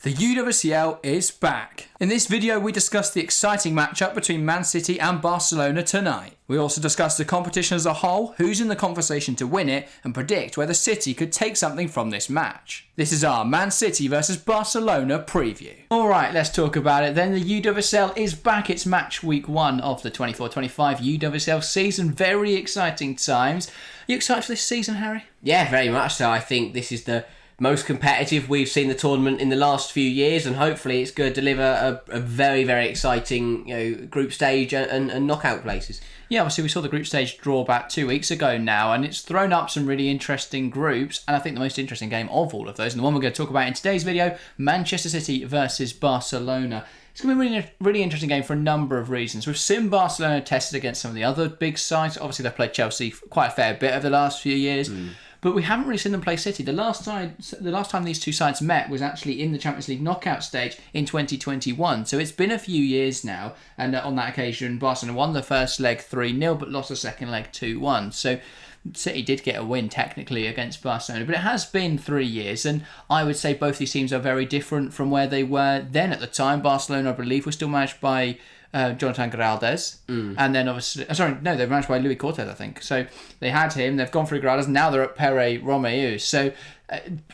The UWCL is back. In this video we discuss the exciting matchup between Man City and Barcelona tonight. We also discuss the competition as a whole, who's in the conversation to win it, and predict whether City could take something from this match. This is our Man City versus Barcelona preview. Alright, let's talk about it then. The UWCL is back. It's match week 1 of the 24-25 UWCL season. Very exciting times. Are you excited for this season, Harry? Yeah, very much so. I think this is the most competitive we've seen the tournament in the last few years, and hopefully it's going to deliver a very, very exciting group stage and knockout places. Yeah, obviously we saw the group stage draw back 2 weeks ago now, and it's thrown up some really interesting groups, and I think the most interesting game of all of those, and the one we're going to talk about in today's video, Manchester City versus Barcelona. It's going to be a really interesting game for a number of reasons. We've seen Barcelona tested against some of the other big sides. Obviously they've played Chelsea quite a fair bit over the last few years. But we haven't really seen them play City. The last time these two sides met was actually in the Champions League knockout stage in 2021. So it's been a few years now. And on that occasion, Barcelona won the first leg 3-0, but lost the second leg 2-1. So City did get a win technically against Barcelona. But it has been 3 years. And I would say both these teams are very different from where they were then at the time. Barcelona, I believe, was still managed by Jonathan Giraldez, and then obviously, they're managed by Luis Cortez, I think. So they had him, they've gone through Giraldez, now they're at Pere Romeu. So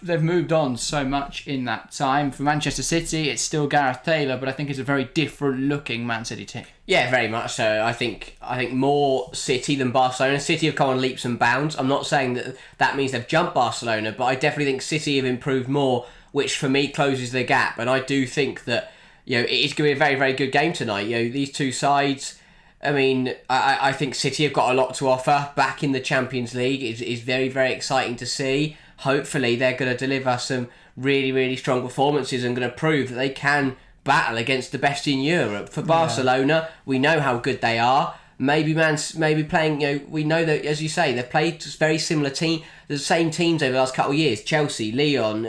they've moved on so much in that time. For Manchester City, it's still Gareth Taylor, but I think it's a very different looking Man City team. Yeah, very much so. I think more City than Barcelona. City have come on leaps and bounds. I'm not saying that means they've jumped Barcelona, but I definitely think City have improved more, which for me closes the gap. And I do think that it is going to be a very, very good game tonight. These two sides, I think City have got a lot to offer. Back in the Champions League is very, very exciting to see. Hopefully they're going to deliver some really, really strong performances and going to prove that they can battle against the best in Europe. For Barcelona, we know how good they are. Maybe playing, we know that, as you say, they've played very similar the same teams over the last couple of years. Chelsea, Lyon,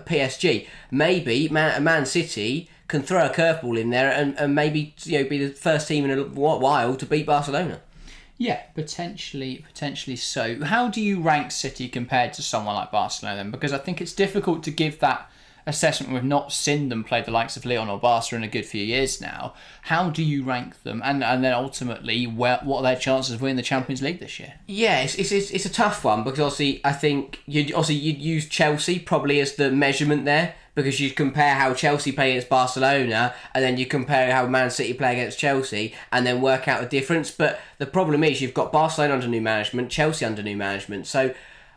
PSG. Maybe Man City can throw a curveball in there and maybe be the first team in a while to beat Barcelona. Yeah, potentially so. How do you rank City compared to someone like Barcelona then? Because I think it's difficult to give that assessment. We've not seen them play the likes of Lyon or Barca in a good few years now. How do you rank them? And then ultimately, what are their chances of winning the Champions League this year? Yeah, it's a tough one because obviously I think you'd use Chelsea probably as the measurement there, because you compare how Chelsea play against Barcelona and then you compare how Man City play against Chelsea and then work out the difference. But the problem is you've got Barcelona under new management, Chelsea under new management. So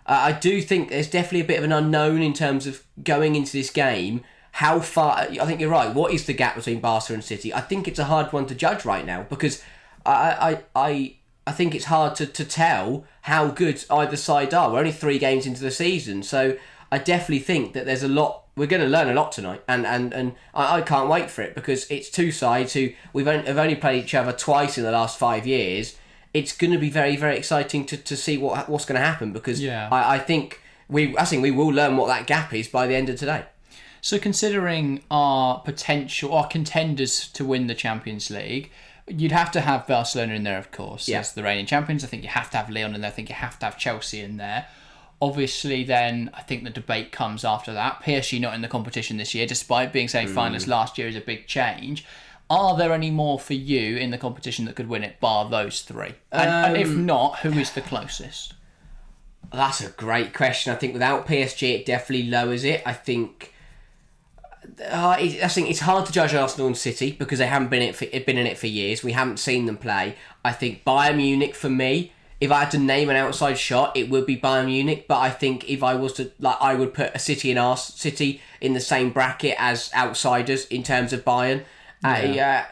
I do think there's definitely a bit of an unknown in terms of going into this game. How far, I think you're right, what is the gap between Barca and City? I think it's a hard one to judge right now because I think it's hard to tell how good either side are. We're only 3 games into the season, so I definitely think that there's a lot. We're going to learn a lot tonight, and I can't wait for it because it's two sides who have only played each other twice in the last 5 years. It's going to be very, very exciting to see what's going to happen because I think we will learn what that gap is by the end of today. So considering our contenders to win the Champions League, you'd have to have Barcelona in there, of course, as the reigning champions. I think you have to have Lyon in there. I think you have to have Chelsea in there. Obviously, then, I think the debate comes after that. PSG not in the competition this year, despite being semi-finalists last year, is a big change. Are there any more for you in the competition that could win it, bar those 3? And if not, who is the closest? That's a great question. I think without PSG, it definitely lowers it. I think it's hard to judge Arsenal and City because they haven't been in it for years. We haven't seen them play. I think Bayern Munich, for me, if I had to name an outside shot, it would be Bayern Munich. But I think if I was to, I would put a City in the same bracket as outsiders in terms of Bayern.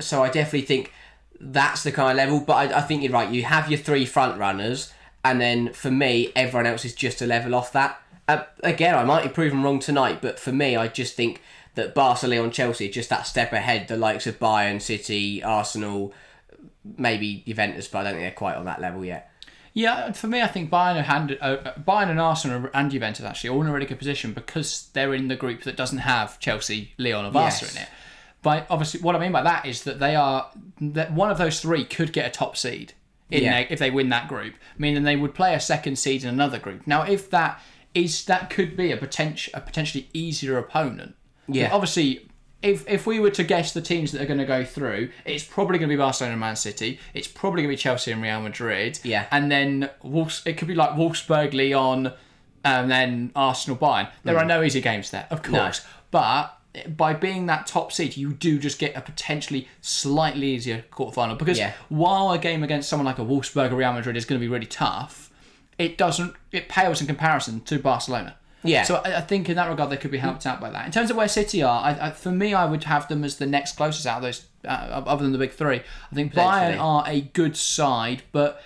So I definitely think that's the kind of level. But I think you're right. You have your 3 front runners, and then for me, everyone else is just a level off that. Again, I might be proven wrong tonight, but for me, I just think that Barca, Lyon, Chelsea are just that step ahead. The likes of Bayern, City, Arsenal, maybe Juventus, but I don't think they're quite on that level yet. Yeah, for me, I think Bayern and Arsenal and Juventus actually all in a really good position because they're in the group that doesn't have Chelsea, Lyon or Barca in it. But obviously, what I mean by that is that that one of those 3 could get a top seed if they win that group, meaning they would play a second seed in another group. Now, if that could be a potentially easier opponent Yeah. Obviously, if we were to guess the teams that are going to go through, it's probably going to be Barcelona and Man City. It's probably going to be Chelsea and Real Madrid. Yeah. And then it could be like Wolfsburg, Lyon, and then Arsenal, Bayern. There are no easy games there, of course. No. But by being that top seed, you do just get a potentially slightly easier quarterfinal. Because while a game against someone like a Wolfsburg or Real Madrid is going to be really tough, it pales in comparison to Barcelona. Yeah. So I think in that regard they could be helped out by that. In terms of where City are, for me I would have them as the next closest out of those, other than the big three. I think Bayern are a good side, but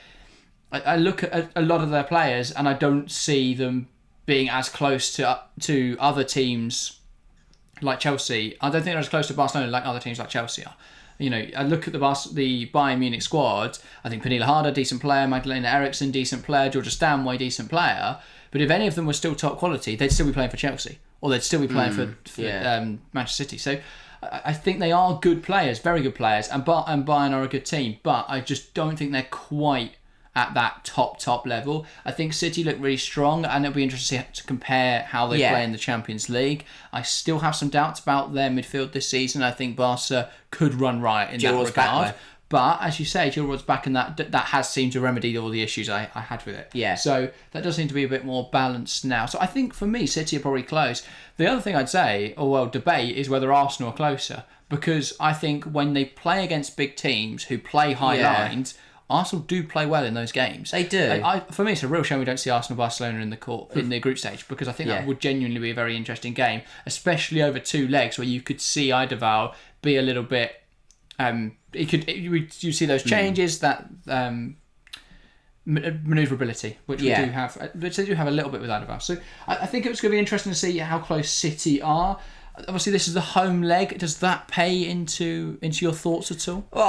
I look at a lot of their players and I don't see them being as close to other teams like Chelsea. I don't think they're as close to Barcelona like other teams like Chelsea are. You know, I look at the Bayern Munich squad. I think Pernille Harder, decent player. Magdalena Eriksson, decent player. Georgia Stanway, decent player. But if any of them were still top quality, they'd still be playing for Chelsea. Or they'd still be playing for Manchester City. So I think they are good players, very good players. And Bayern are a good team. But I just don't think they're quite at that top level. I think City look really strong, and it'll be interesting to compare how they play in the Champions League. I still have some doubts about their midfield this season. I think Barca could run riot in that regard. But as you say, Gilroyd's back, and that has seemed to remedy all the issues I had with it. Yeah. So that does seem to be a bit more balanced now. So I think for me, City are probably close. The other thing I'd say, debate, is whether Arsenal are closer. Because I think when they play against big teams who play high lines, Arsenal do play well in those games. They do. For me, it's a real shame we don't see Arsenal-Barcelona in the group stage, because I think that would genuinely be a very interesting game, especially over two legs where you could see Eidevall be a little bit. You see those changes, that manoeuvrability, which they do have a little bit with Eidevall. So I think it's going to be interesting to see how close City are. Obviously, this is the home leg. Does that pay into your thoughts at all? Well,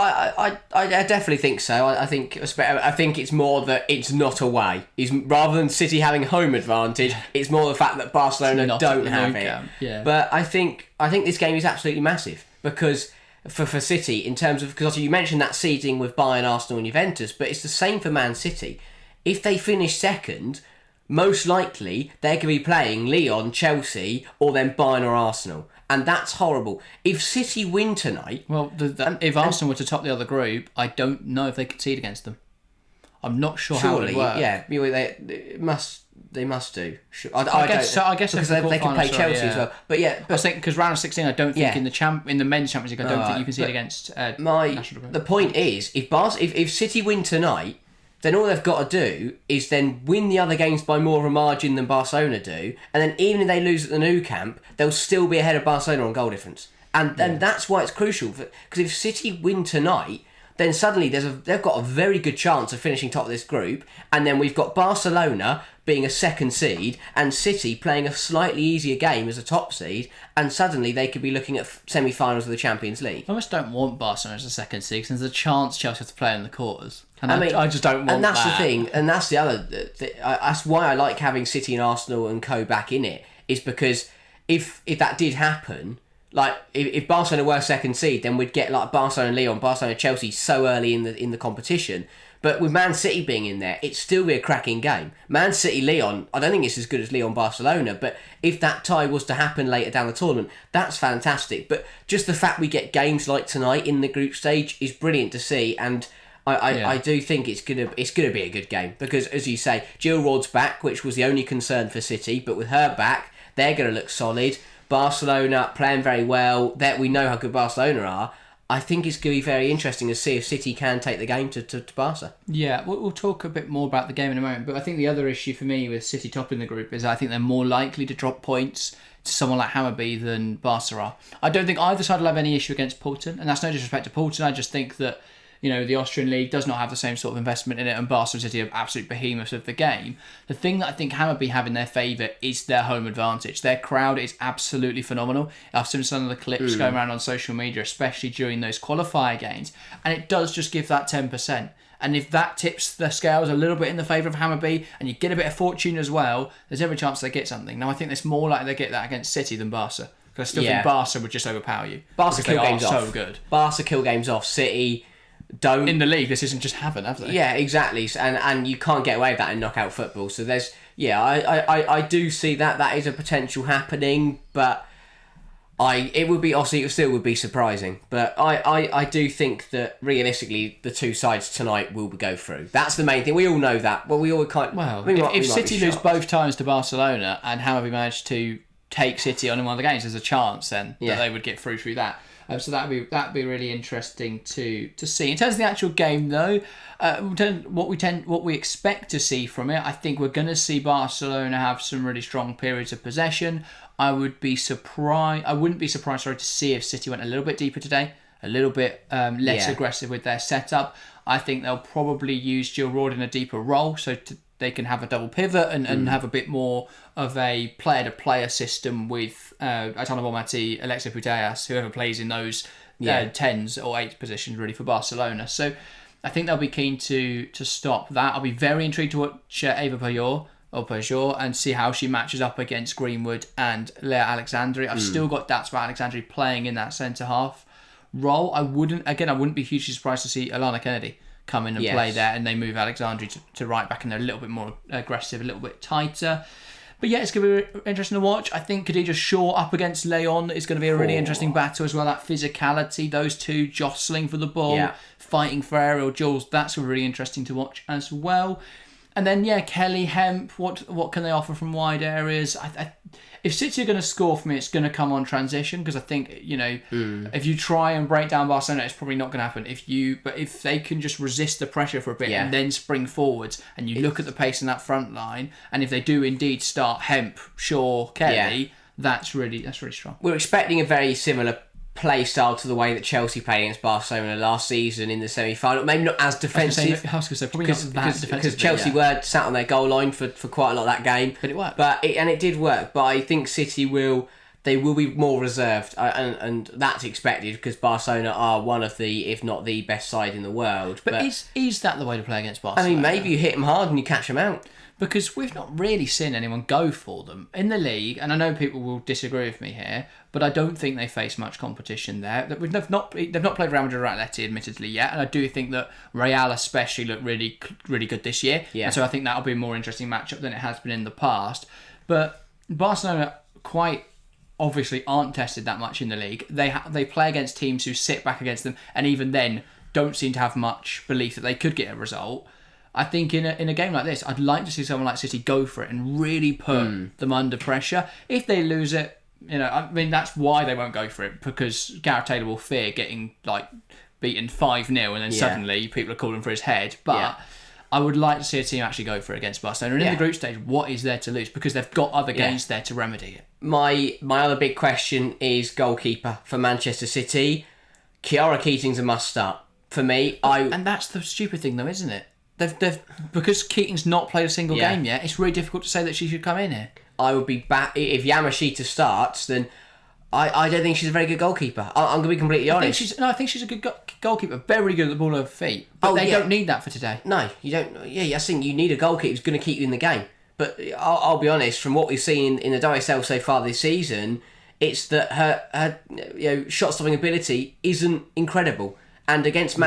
I definitely think so. I think it's more that it's not away. Rather than City having home advantage, it's more the fact that Barcelona don't have it. Yeah. But I think this game is absolutely massive, because for City, in terms of, because you mentioned that seeding with Bayern, Arsenal and Juventus, but it's the same for Man City. If they finish second, most likely they're going to be playing Lyon, Chelsea, or then Bayern or Arsenal. And that's horrible. If City win tonight... Well, if Arsenal were to top the other group, I don't know if they could concede against them. I'm not sure how it would work. Yeah, they must do. I guess because they can play Chelsea as well. But I was thinking, because round of 16, I don't think in the men's Champions League, I don't think you can concede against national group. The point is, if City win tonight, then all they've got to do is then win the other games by more of a margin than Barcelona do, and then even if they lose at the Nou Camp, they'll still be ahead of Barcelona on goal difference. And that's why it's crucial, because if City win tonight, then suddenly they've got a very good chance of finishing top of this group, and then we've got Barcelona being a second seed and City playing a slightly easier game as a top seed, and suddenly they could be looking at semi-finals of the Champions League. I almost don't want Barcelona as a second seed, because there's a chance Chelsea have to play in the quarters. And I just don't want that. And that's the thing, and that's the other... That's why I like having City and Arsenal and co back in it, is because if that did happen... Like, if Barcelona were second seed, then we'd get like Barcelona and Lyon, Barcelona and Chelsea so early in the competition. But with Man City being in there, it'd still be a cracking game. Man City Lyon, I don't think it's as good as Lyon Barcelona, but if that tie was to happen later down the tournament, that's fantastic. But just the fact we get games like tonight in the group stage is brilliant to see, and I do think it's gonna be a good game, because as you say, Jill Rod's back, which was the only concern for City, but with her back, they're gonna look solid. Barcelona playing very well. That we know how good Barcelona are. I think it's going to be very interesting to see if City can take the game to Barca. Yeah, we'll talk a bit more about the game in a moment. But I think the other issue for me with City topping the group is I think they're more likely to drop points to someone like Hammarby than Barca are. I don't think either side will have any issue against Poulton, and that's no disrespect to Poulton. I just think that, you know, the Austrian league does not have the same sort of investment in it, and Barca and City are absolute behemoths of the game. The thing that I think Hammarby have in their favour is their home advantage. Their crowd is absolutely phenomenal. I've seen some of the clips going around on social media, especially during those qualifier games, and it does just give that 10%. And if that tips the scales a little bit in the favour of Hammarby, and you get a bit of fortune as well, there's every chance they get something. Now, I think it's more likely they get that against City than Barca, because I still think Barca would just overpower you. Barca kill games off. So good. Barca kill games off. City don't. In the league, this isn't just happened, have they? Yeah, exactly. And you can't get away with that in knockout football. So there's, I do see that is a potential happening, but It would be obviously it still would be surprising, but I do think that realistically the two sides tonight will go through. That's the main thing. We all know that, but we all kind. If City lose both times to Barcelona and Hammerby managed to take City on in one of the games, there's a chance then that they would get through that. So that'd be really interesting to see. In terms of the actual game, though, what we expect to see from it, I think we're going to see Barcelona have some really strong periods of possession. I wouldn't be surprised. To see if City went a little bit deeper today, a little bit less aggressive with their setup. I think they'll probably use Jill Roord in a deeper role, so they can have a double pivot and have a bit more of a player-to-player system with Aitana Bonmati, Alexia Putellas, whoever plays in those 10s or 8 positions really for Barcelona. So I think they'll be keen to stop that. I'll be very intrigued to watch Eva Pajor and see how she matches up against Greenwood and Leah Alexandri. I've still got doubts about Alexandri playing in that centre-half role. I wouldn't be hugely surprised to see Alana Kennedy come in and play there, and they move Alexandri to right back, and they're a little bit more aggressive, a little bit tighter. But yeah, it's going to be interesting to watch. I think Khadija Shaw up against Leon is going to be a really interesting battle as well. That physicality, those two jostling for the ball, fighting for aerial duels, that's really interesting to watch as well. And then, Kelly, Hemp, what can they offer from wide areas? If City are going to score for me, it's going to come on transition, because I think, if you try and break down Barcelona, it's probably not going to happen. But if they can just resist the pressure for a bit and then spring forwards, and you look at the pace in that front line, and if they do indeed start Hemp, Shaw, Kelly, that's really strong. We're expecting a very similar play style to the way that Chelsea played against Barcelona last season in the semi-final. Maybe not as defensive. I was going to say, probably not that defensive. Because Chelsea were sat on their goal line for quite a lot of that game. But it worked. It did work. But I think City will be more reserved. And that's expected, because Barcelona are one of the, if not the best side in the world. But is that the way to play against Barcelona? I mean, maybe you hit them hard and you catch them out. Because we've not really seen anyone go for them in the league, and I know people will disagree with me here, but I don't think they face much competition there. They've not played Real Madrid or Atleti, admittedly, yet, and I do think that Real especially look really, really good this year. And so I think that'll be a more interesting matchup than it has been in the past. But Barcelona quite obviously aren't tested that much in the league. They play against teams who sit back against them, and even then don't seem to have much belief that they could get a result. I think in a game like this, I'd like to see someone like City go for it and really put them under pressure. If they lose it, I mean, that's why they won't go for it, because Gareth Taylor will fear getting beaten 5-0 and then suddenly people are calling for his head. But I would like to see a team actually go for it against Barcelona. And in the group stage, what is there to lose? Because they've got other games there to remedy it. My other big question is goalkeeper for Manchester City. Chiara Keating's a must start for me. And that's the stupid thing, though, isn't it? They've because Keating's not played a single game yet. It's really difficult to say that she should come in here. I would be back if Yamashita starts. Then I don't think she's a very good goalkeeper. I'm going to be completely honest. I think she's a good goalkeeper. Very good at the ball at her feet. But they don't need that for today. No, you don't. Yeah, I think you need a goalkeeper who's going to keep you in the game. But I'll be honest. From what we've seen in the WSL so far this season, it's that her shot stopping ability isn't incredible. And against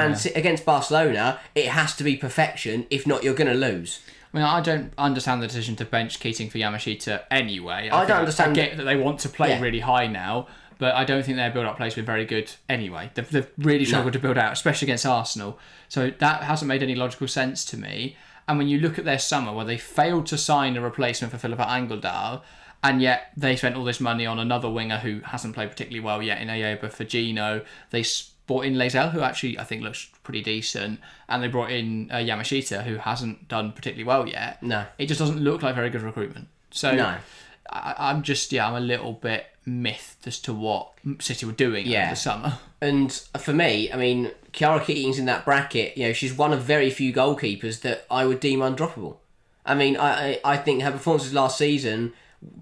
Barcelona, it has to be perfection. If not, you're going to lose. I mean, I don't understand the decision to bench Keating for Yamashita anyway. I don't understand. I get that they want to play really high now, but I don't think their build-up play's been very good anyway. They've really struggled to build out, especially against Arsenal. So that hasn't made any logical sense to me. And when you look at their summer, where they failed to sign a replacement for Philippa Angeldal, and yet they spent all this money on another winger who hasn't played particularly well yet in Ayoba Fujino. They brought in Lazelle, who actually I think looks pretty decent, and they brought in Yamashita, who hasn't done particularly well yet. No, it just doesn't look like very good recruitment. So no. I'm a little bit miffed as to what City were doing over the summer. And for me, I mean, Chiara Keating's in that bracket. She's one of very few goalkeepers that I would deem undroppable. I mean, I think her performances last season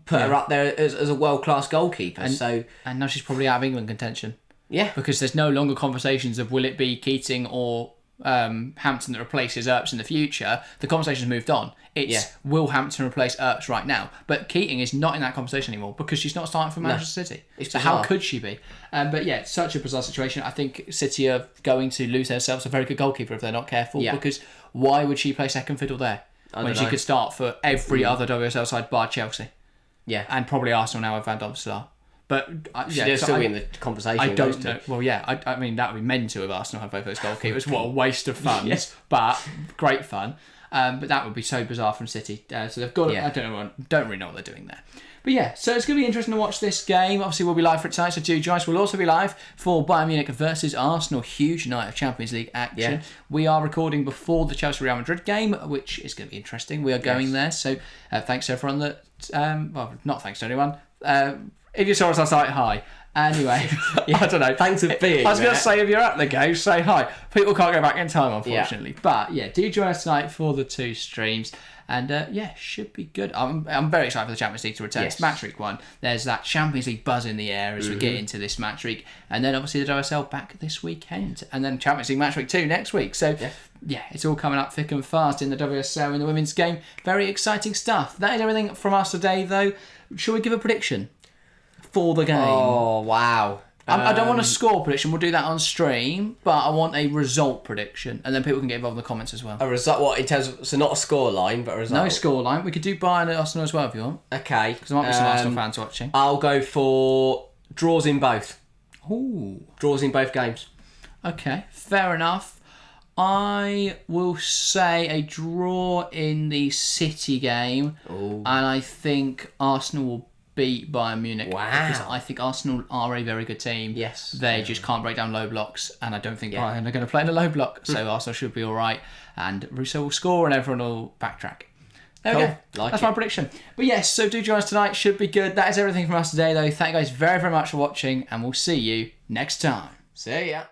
put her up there as a world-class goalkeeper. And now she's probably out of England contention. Yeah. Because there's no longer conversations of will it be Keating or Hampton that replaces Earps in the future. The conversation's moved on. It's will Hampton replace Earps right now? But Keating is not in that conversation anymore because she's not starting for Manchester City. So how could she be? But it's such a bizarre situation. I think City are going to lose themselves a very good goalkeeper if they're not careful. Yeah. Because why would she play second fiddle there when she could start for every other WSL side bar Chelsea? Yeah. And probably Arsenal now with Van der Sar. But They'll still be in the conversation. I with don't those two. know. Well, yeah, I mean, that would be mental if Arsenal had both those goalkeepers. What a waste of funds, but great fun. But that would be so bizarre from City. So they've got. I don't really know what they're doing there. But yeah, so it's going to be interesting to watch this game. Obviously, we'll be live for it tonight, so do join us. We'll also be live for Bayern Munich versus Arsenal. Huge night of Champions League action. Yeah. We are recording before the Chelsea-Real Madrid game, which is going to be interesting. We are going there, so thanks to everyone that... well, not thanks to anyone. If you saw us last night, hi. Anyway, I don't know. Thanks for being I was going to say, if you're at the game, say hi. People can't go back in time, unfortunately. Yeah. But yeah, do join us tonight for the 2 streams. And should be good. I'm very excited for the Champions League to return. It's match week 1. There's that Champions League buzz in the air as we get into this match week. And then obviously the WSL back this weekend. And then Champions League match week 2 next week. So yeah, it's all coming up thick and fast in the WSL in the women's game. Very exciting stuff. That is everything from us today, though. Shall we give a prediction for the game? Oh, wow. I don't want a score prediction. We'll do that on stream, but I want a result prediction, and then people can get involved in the comments as well. A result? What, in terms of... So not a score line, but a result? No score line. We could do Bayern and Arsenal as well if you want. Okay. Because there might be some Arsenal fans watching. I'll go for draws in both. Ooh. Draws in both games. Okay, fair enough. I will say a draw in the City game, and I think Arsenal will beat Bayern Munich. Wow. Because I think Arsenal are a very good team. Yes. They just can't break down low blocks, and I don't think Bayern are going to play in a low block, so Arsenal should be all right, and Russo will score and everyone will backtrack. There we go. That's my prediction. But yes, so do join us tonight. Should be good. That is everything from us today, though. Thank you guys very, very much for watching, and we'll see you next time. See ya.